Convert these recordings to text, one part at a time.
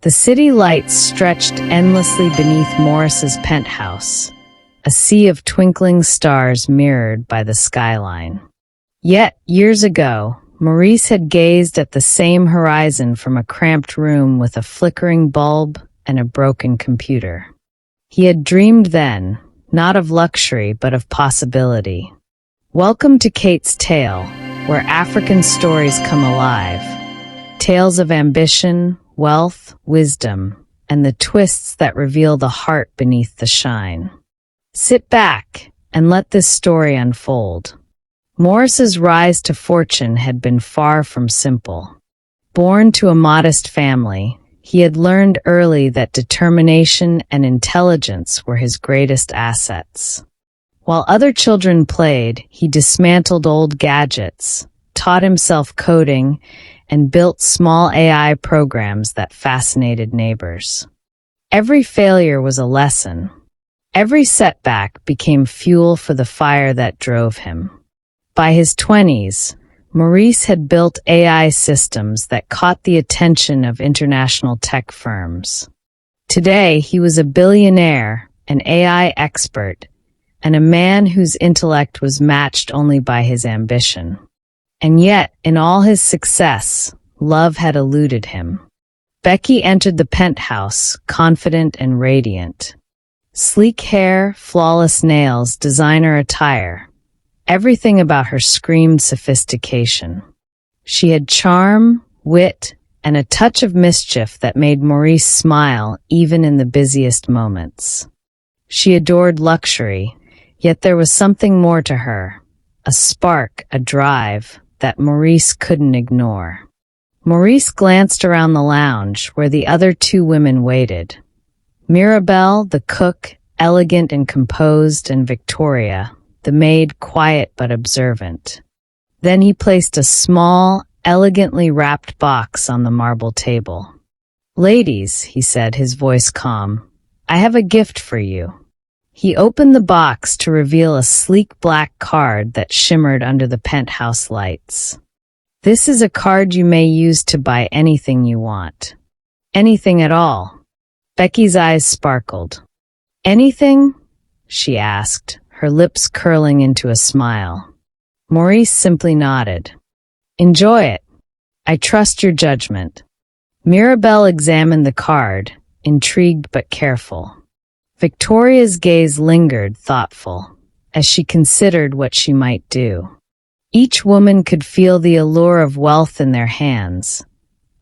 The city lights stretched endlessly beneath Maurice's penthouse, a sea of twinkling stars mirrored by the skyline. Yet, years ago, Maurice had gazed at the same horizon from a cramped room with a flickering bulb and a broken computer. He had dreamed then, not of luxury but of possibility. Welcome to Kate's Tale, where African stories come alive. Tales of ambition, wealth, wisdom, and the twists that reveal the heart beneath the shine. Sit back and let this story unfold. Maurice's rise to fortune had been far from simple. Born to a modest family, he had learned early that determination and intelligence were his greatest assets. While other children played, he dismantled old gadgets, taught himself coding, and built small AI programs that fascinated neighbors. Every failure was a lesson. Every setback became fuel for the fire that drove him. By his 20s, Maurice had built AI systems that caught the attention of international tech firms. Today, he was a billionaire, an AI expert, and a man whose intellect was matched only by his ambition. And yet, in all his success, love had eluded him. Becky entered the penthouse, confident and radiant. Sleek hair, flawless nails, designer attire. Everything about her screamed sophistication. She had charm, wit, and a touch of mischief that made Maurice smile even in the busiest moments. She adored luxury, yet there was something more to her, a spark, a drive, that Maurice couldn't ignore. Maurice glanced around the lounge where the other two women waited. Mirabel, the cook, elegant and composed, and Victoria, the maid, quiet but observant. Then he placed a small, elegantly wrapped box on the marble table. "Ladies," he said, his voice calm, "I have a gift for you." He opened the box to reveal a sleek black card that shimmered under the penthouse lights. "This is a card you may use to buy anything you want." "Anything at all?" Becky's eyes sparkled. "Anything?" she asked, her lips curling into a smile. Maurice simply nodded. "Enjoy it. I trust your judgment." Mirabel examined the card, intrigued but careful. Victoria's gaze lingered, thoughtful, as she considered what she might do. Each woman could feel the allure of wealth in their hands,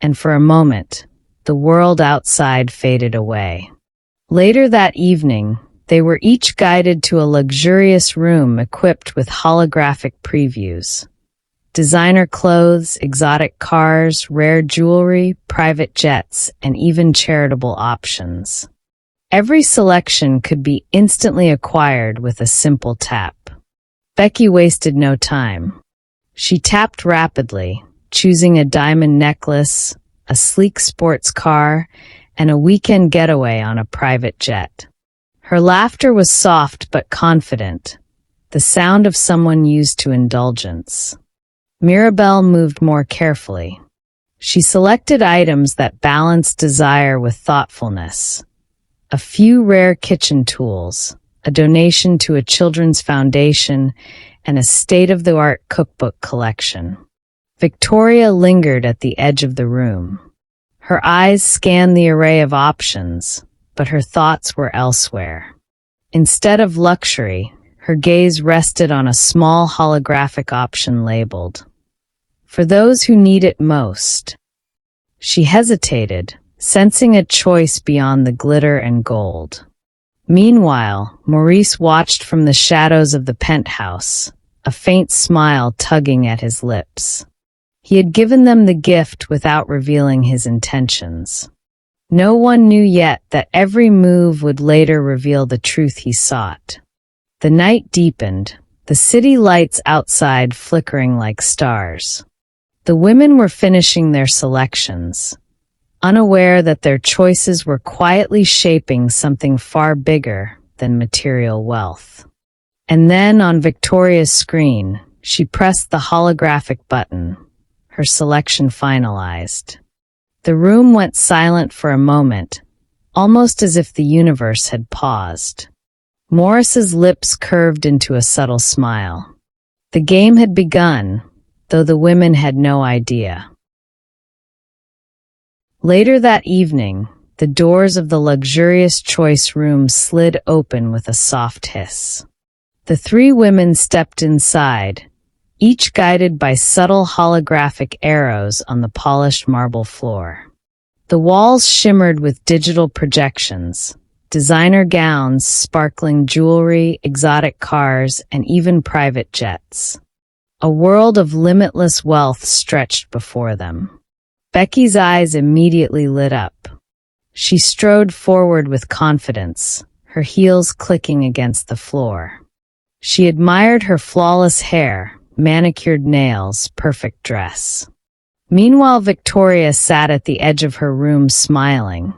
and for a moment, the world outside faded away. Later that evening, they were each guided to a luxurious room equipped with holographic previews. Designer clothes, exotic cars, rare jewelry, private jets, and even charitable options. Every selection could be instantly acquired with a simple tap. Becky wasted no time. She tapped rapidly, choosing a diamond necklace, a sleek sports car, and a weekend getaway on a private jet. Her laughter was soft but confident, the sound of someone used to indulgence. Mirabel moved more carefully. She selected items that balanced desire with thoughtfulness. A few rare kitchen tools, a donation to a children's foundation, and a state-of-the-art cookbook collection. Victoria lingered at the edge of the room. Her eyes scanned the array of options, but her thoughts were elsewhere. Instead of luxury, her gaze rested on a small holographic option labeled, "For those who need it most." She hesitated, sensing a choice beyond the glitter and gold. Meanwhile, Maurice watched from the shadows of the penthouse, a faint smile tugging at his lips. He had given them the gift without revealing his intentions. No one knew yet that every move would later reveal the truth he sought. The night deepened, the city lights outside flickering like stars. The women were finishing their selections, unaware that their choices were quietly shaping something far bigger than material wealth. And then, on Victoria's screen, she pressed the holographic button, her selection finalized. The room went silent for a moment, almost as if the universe had paused. Maurice's lips curved into a subtle smile. The game had begun, though the women had no idea. Later that evening, the doors of the luxurious choice room slid open with a soft hiss. The three women stepped inside, each guided by subtle holographic arrows on the polished marble floor. The walls shimmered with digital projections, designer gowns, sparkling jewelry, exotic cars, and even private jets. A world of limitless wealth stretched before them. Becky's eyes immediately lit up. She strode forward with confidence, her heels clicking against the floor. She admired her flawless hair, manicured nails, perfect dress. Meanwhile, Victoria sat at the edge of her room smiling.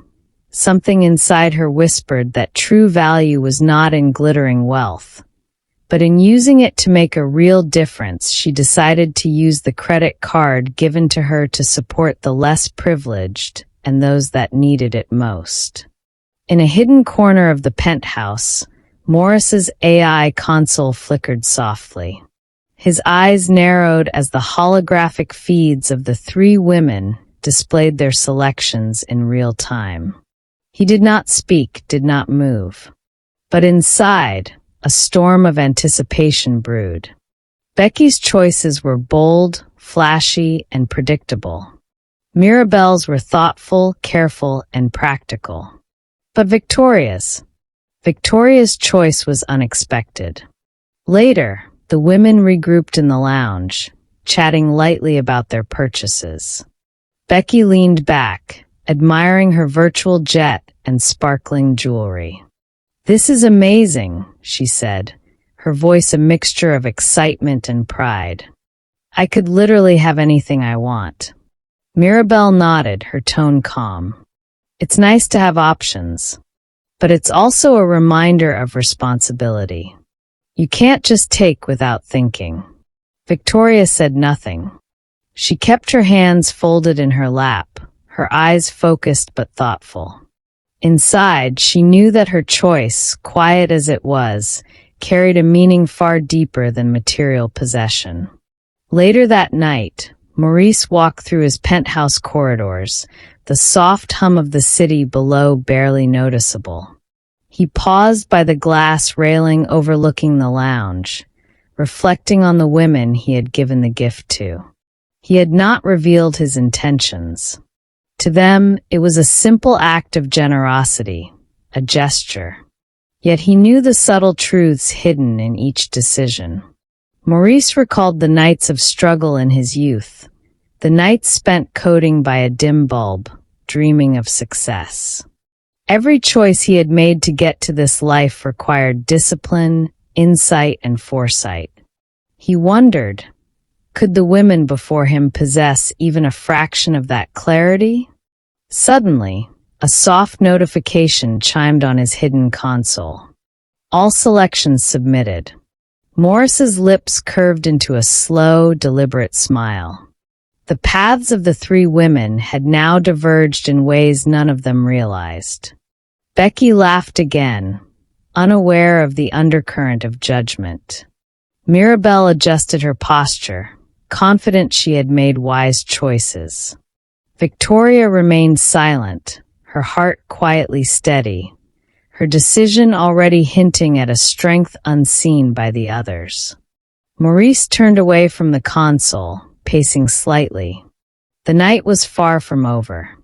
Something inside her whispered that true value was not in glittering wealth, but in using it to make a real difference. She decided to use the credit card given to her to support the less privileged and those that needed it most. In a hidden corner of the penthouse, Maurice's AI console flickered softly. His eyes narrowed as the holographic feeds of the three women displayed their selections in real time. He did not speak, did not move. But inside, a storm of anticipation brewed. Becky's choices were bold, flashy, and predictable. Mirabel's were thoughtful, careful, and practical. But Victoria's choice was unexpected. Later, the women regrouped in the lounge, chatting lightly about their purchases. Becky leaned back, admiring her virtual jet and sparkling jewelry. "This is amazing," she said, her voice a mixture of excitement and pride. "I could literally have anything I want." Mirabel nodded, her tone calm. "It's nice to have options, but it's also a reminder of responsibility. You can't just take without thinking." Victoria said nothing. She kept her hands folded in her lap, her eyes focused but thoughtful. Inside, she knew that her choice, quiet as it was, carried a meaning far deeper than material possession. Later that night, Maurice walked through his penthouse corridors, the soft hum of the city below barely noticeable. He paused by the glass railing overlooking the lounge, reflecting on the women he had given the gift to. He had not revealed his intentions. To them, it was a simple act of generosity, a gesture. Yet he knew the subtle truths hidden in each decision. Maurice recalled the nights of struggle in his youth, the nights spent coding by a dim bulb, dreaming of success. Every choice he had made to get to this life required discipline, insight, and foresight. He wondered, could the women before him possess even a fraction of that clarity? Suddenly, a soft notification chimed on his hidden console. All selections submitted. Maurice's lips curved into a slow, deliberate smile. The paths of the three women had now diverged in ways none of them realized. Becky laughed again, unaware of the undercurrent of judgment. Mirabel adjusted her posture, confident she had made wise choices. Victoria remained silent, her heart quietly steady, her decision already hinting at a strength unseen by the others. Maurice turned away from the console, pacing slightly. The night was far from over.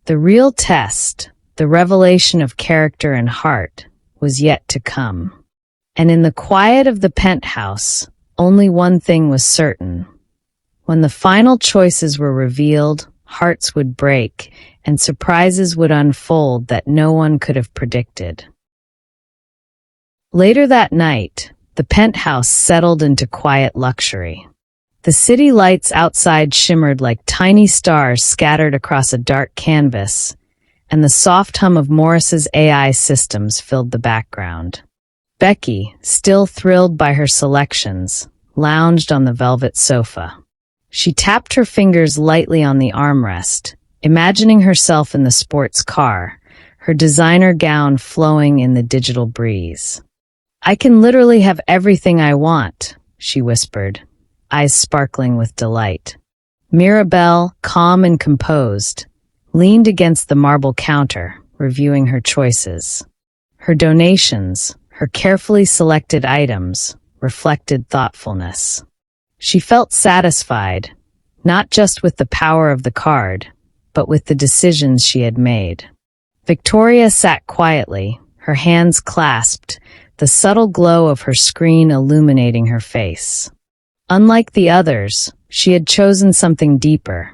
The real test, the revelation of character and heart, was yet to come. And in the quiet of the penthouse, only one thing was certain. When the final choices were revealed, hearts would break, and surprises would unfold that no one could have predicted. Later that night, the penthouse settled into quiet luxury. The city lights outside shimmered like tiny stars scattered across a dark canvas, and the soft hum of Maurice's AI systems filled the background. Becky, still thrilled by her selections, lounged on the velvet sofa. She tapped her fingers lightly on the armrest, imagining herself in the sports car, her designer gown flowing in the digital breeze. "I can literally have everything I want," she whispered, eyes sparkling with delight. Mirabel, calm and composed, leaned against the marble counter, reviewing her choices. Her donations, her carefully selected items, reflected thoughtfulness. She felt satisfied, not just with the power of the card, but with the decisions she had made. Victoria sat quietly, her hands clasped, the subtle glow of her screen illuminating her face. Unlike the others, she had chosen something deeper,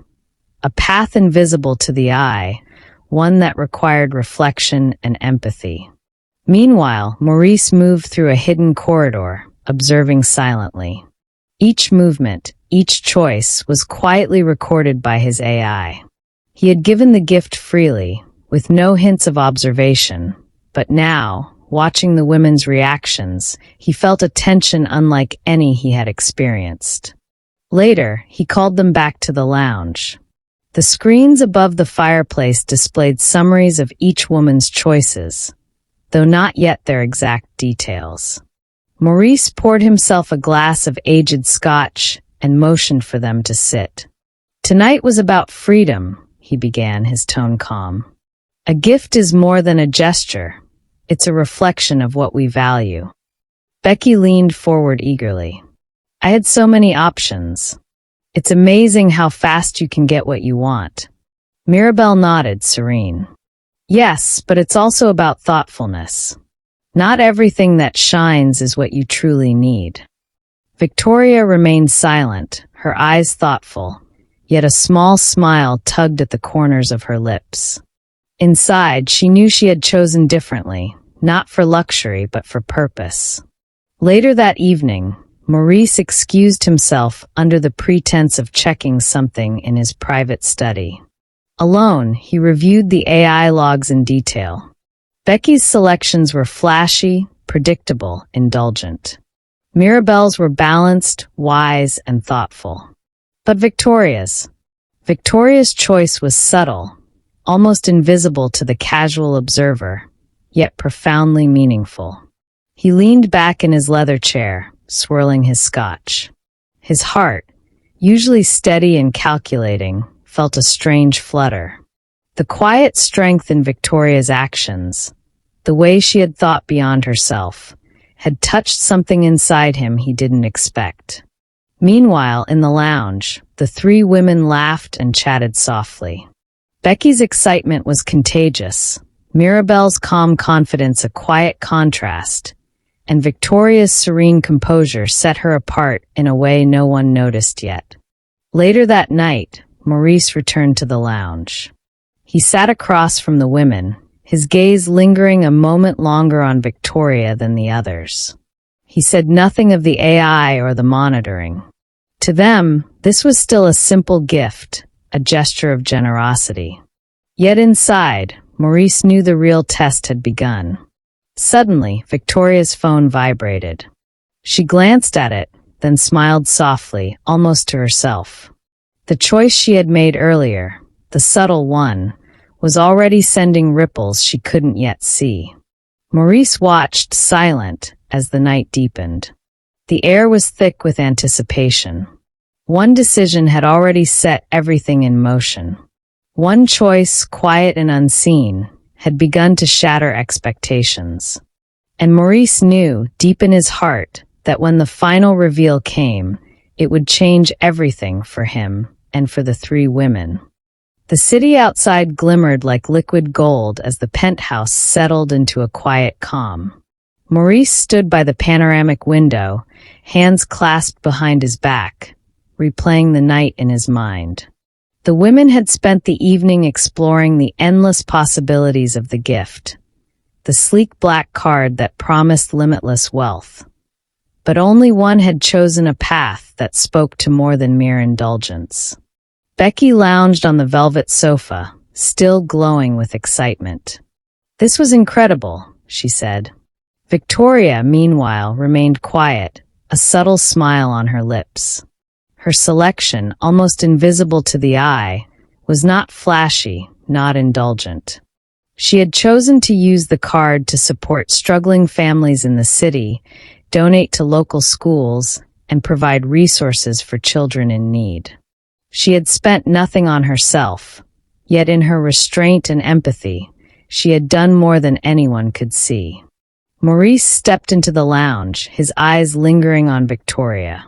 a path invisible to the eye, one that required reflection and empathy. Meanwhile, Maurice moved through a hidden corridor, observing silently. Each movement, each choice was quietly recorded by his AI. He had given the gift freely, with no hints of observation, but now, watching the women's reactions, he felt a tension unlike any he had experienced. Later, he called them back to the lounge. The screens above the fireplace displayed summaries of each woman's choices, though not yet their exact details. Maurice poured himself a glass of aged scotch and motioned for them to sit. "Tonight was about freedom," he began, his tone calm. "A gift is more than a gesture. It's a reflection of what we value." Becky leaned forward eagerly. "I had so many options. It's amazing how fast you can get what you want." Mirabel nodded, serene. "Yes, but it's also about thoughtfulness. Not everything that shines is what you truly need." Victoria remained silent, her eyes thoughtful, yet a small smile tugged at the corners of her lips. Inside, she knew she had chosen differently, not for luxury but for purpose. Later that evening, Maurice excused himself under the pretense of checking something in his private study. Alone, he reviewed the AI logs in detail. Becky's selections were flashy, predictable, indulgent. Mirabel's were balanced, wise, and thoughtful. But Victoria's choice was subtle, almost invisible to the casual observer, yet profoundly meaningful. He leaned back in his leather chair, swirling his scotch. His heart, usually steady and calculating, felt a strange flutter. The quiet strength in Victoria's actions, the way she had thought beyond herself, had touched something inside him he didn't expect. Meanwhile, in the lounge, the three women laughed and chatted softly. Becky's excitement was contagious, Mirabel's calm confidence a quiet contrast, and Victoria's serene composure set her apart in a way no one noticed yet. Later that night, Maurice returned to the lounge. He sat across from the women, his gaze lingering a moment longer on Victoria than the others. He said nothing of the AI or the monitoring. To them, this was still a simple gift, a gesture of generosity. Yet inside, Maurice knew the real test had begun. Suddenly, Victoria's phone vibrated. She glanced at it, then smiled softly, almost to herself. The choice she had made earlier, the subtle one, was already sending ripples she couldn't yet see. Maurice watched, silent, as the night deepened. The air was thick with anticipation. One decision had already set everything in motion. One choice, quiet and unseen, had begun to shatter expectations. And Maurice knew, deep in his heart, that when the final reveal came, it would change everything for him and for the three women. The city outside glimmered like liquid gold as the penthouse settled into a quiet calm. Maurice stood by the panoramic window, hands clasped behind his back, replaying the night in his mind. The women had spent the evening exploring the endless possibilities of the gift, the sleek black card that promised limitless wealth. But only one had chosen a path that spoke to more than mere indulgence. Becky lounged on the velvet sofa, still glowing with excitement. "This was incredible," she said. Victoria, meanwhile, remained quiet, a subtle smile on her lips. Her selection, almost invisible to the eye, was not flashy, not indulgent. She had chosen to use the card to support struggling families in the city, donate to local schools, and provide resources for children in need. She had spent nothing on herself, yet in her restraint and empathy, she had done more than anyone could see. Maurice stepped into the lounge, his eyes lingering on Victoria.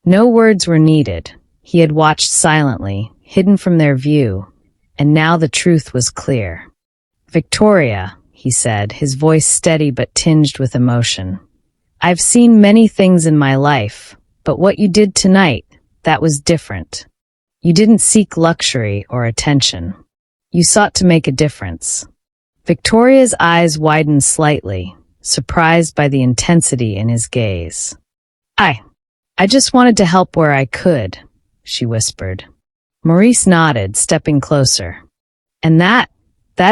No words were needed. He had watched silently, hidden from their view, and now the truth was clear. "Victoria," he said, his voice steady but tinged with emotion. "I've seen many things in my life, but what you did tonight, that was different. You didn't seek luxury or attention. You sought to make a difference." Victoria's eyes widened slightly, surprised by the intensity in his gaze. I just wanted to help where I could," she whispered. Maurice nodded, stepping closer. "And that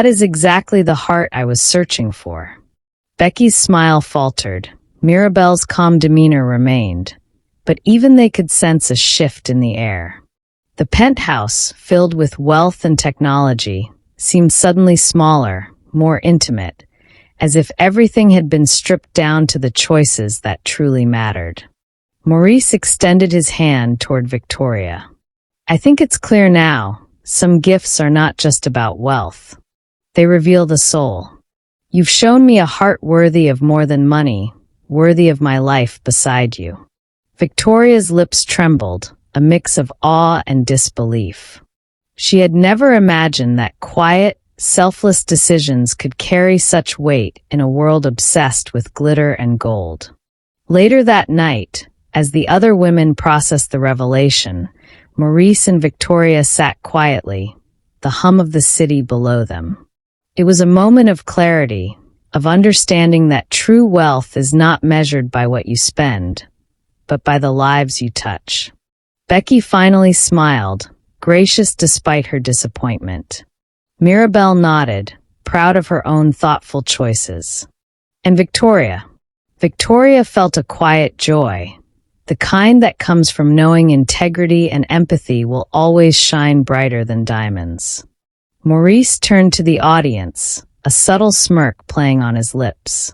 is exactly the heart I was searching for." Becky's smile faltered. Mirabel's calm demeanor remained, but even they could sense a shift in the air. The penthouse, filled with wealth and technology, seemed suddenly smaller, more intimate, as if everything had been stripped down to the choices that truly mattered. Maurice extended his hand toward Victoria. "I think it's clear now, some gifts are not just about wealth. They reveal the soul. You've shown me a heart worthy of more than money, worthy of my life beside you." Victoria's lips trembled, a mix of awe and disbelief. She had never imagined that quiet, selfless decisions could carry such weight in a world obsessed with glitter and gold. Later that night, as the other women processed the revelation, Maurice and Victoria sat quietly, the hum of the city below them. It was a moment of clarity, of understanding that true wealth is not measured by what you spend, but by the lives you touch. Becky finally smiled, gracious despite her disappointment. Mirabel nodded, proud of her own thoughtful choices. And Victoria felt a quiet joy, the kind that comes from knowing integrity and empathy will always shine brighter than diamonds. Maurice turned to the audience, a subtle smirk playing on his lips.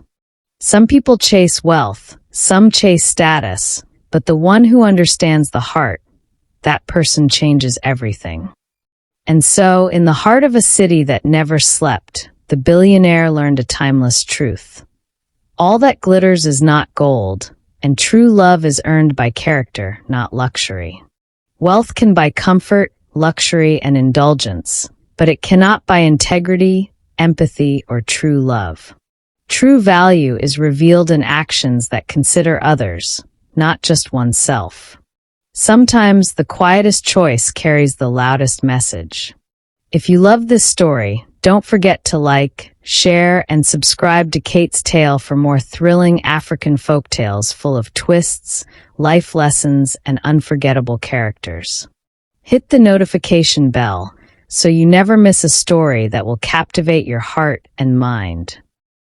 Some people chase wealth, some chase status, but the one who understands the heart, that person changes everything. And so, in the heart of a city that never slept, the billionaire learned a timeless truth. All that glitters is not gold, and true love is earned by character, not luxury. Wealth can buy comfort, luxury, and indulgence, but it cannot buy integrity, empathy, or true love. True value is revealed in actions that consider others, not just oneself. Sometimes the quietest choice carries the loudest message. If you love this story, don't forget to like, share, and subscribe to Kate's Tale for more thrilling African folktales full of twists, life lessons, and unforgettable characters. Hit the notification bell so you never miss a story that will captivate your heart and mind.